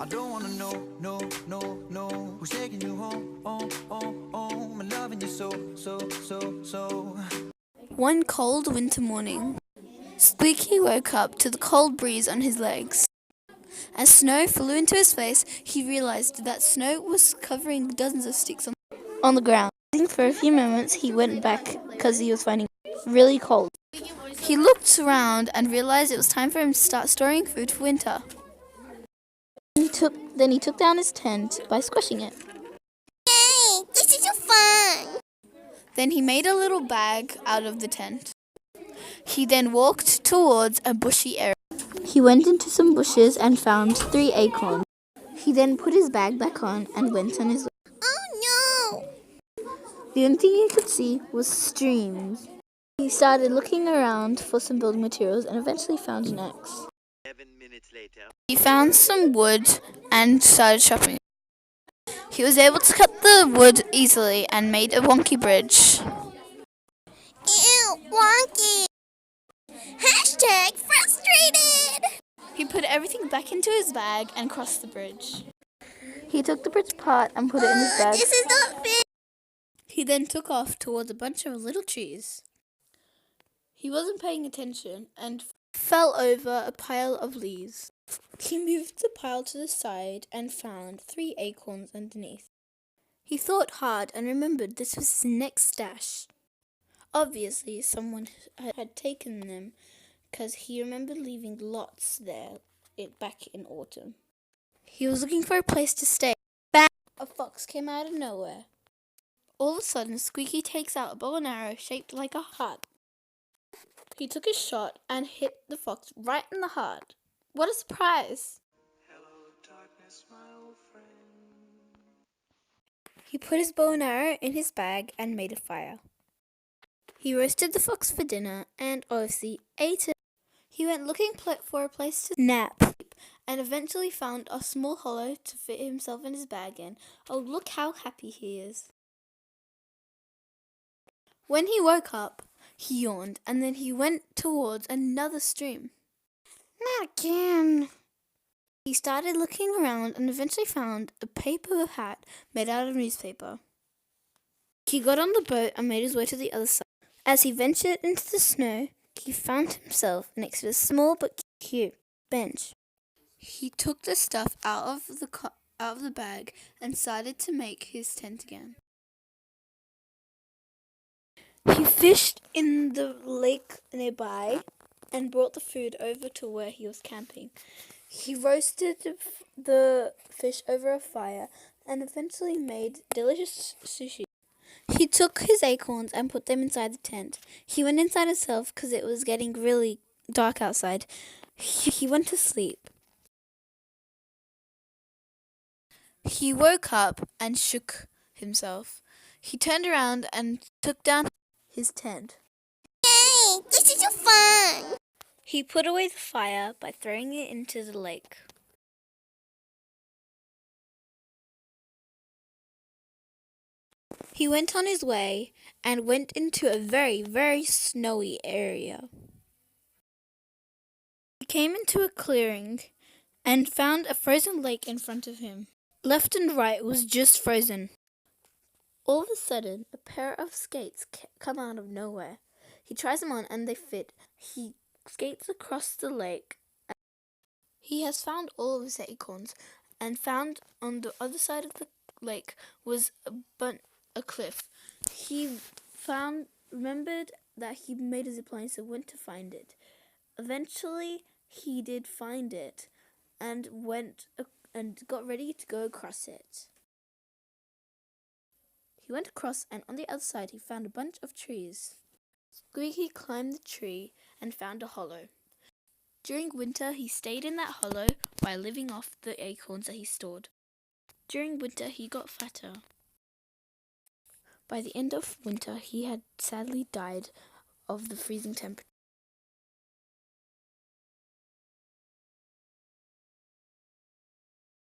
I don't wanna know, no, no, no, who's taking you home, home, and loving you so. One cold winter morning, Squeaky woke up to the cold breeze on his legs. As snow flew into his face, he realized that snow was covering dozens of sticks on the ground. For a few moments, he went back because he was finding it really cold. He looked around and realized it was time for him to start storing food for winter. Then he took down his tent by squishing it. Yay! This is so fun! Then he made a little bag out of the tent. He then walked towards a bushy area. He went into some bushes and found 3 acorns. He then put his bag back on and went on his way. Oh no! The only thing he could see was streams. He started looking around for some building materials and eventually found an axe. 7 minutes later. He found some wood and started chopping. He was able to cut the wood easily and made a wonky bridge. Ew, wonky! Hashtag frustrated! He put everything back into his bag and crossed the bridge. He took the bridge apart and put it in his bag. This is not fair! He then took off towards a bunch of little trees. He wasn't paying attention and fell over a pile of leaves. He moved the pile to the side and found 3 acorns underneath. He thought hard and remembered this was his next stash. Obviously, someone had taken them because he remembered leaving lots there back in autumn. He was looking for a place to stay. Bang! A fox came out of nowhere. All of a sudden, Squeaky takes out a bow and arrow shaped like a heart. He took a shot and hit the fox right in the heart. What a surprise! Hello, darkness, my old friend. He put his bow and arrow in his bag and made a fire. He roasted the fox for dinner and obviously ate it. He went looking for a place to nap and eventually found a small hollow to fit himself and his bag in. Oh, look how happy he is. When he woke up, he yawned and then he went towards another stream. Not again! He started looking around and eventually found a paper hat made out of newspaper. He got on the boat and made his way to the other side. As he ventured into the snow, he found himself next to a small but cute bench. He took the stuff out of the bag and started to make his tent again. He fished in the lake nearby and brought the food over to where he was camping. He roasted the fish over a fire and eventually made delicious sushi. He took his acorns and put them inside the tent. He went inside himself because it was getting really dark outside. He went to sleep. He woke up and shook himself. He turned around and took down his tent. Yay! This is so fun! He put away the fire by throwing it into the lake. He went on his way and went into a very, very snowy area. He came into a clearing and found a frozen lake in front of him. Left and right was just frozen. All of a sudden, a pair of skates come out of nowhere. He tries them on and they fit. He skates across the lake. He has found all of his acorns and found on the other side of the lake was a cliff. He remembered that he made a zipline, so went to find it. Eventually, he did find it and went and got ready to go across it. He went across and on the other side he found a bunch of trees. Squeaky climbed the tree and found a hollow. During winter he stayed in that hollow by living off the acorns that he stored. During winter he got fatter. By the end of winter he had sadly died of the freezing temperature.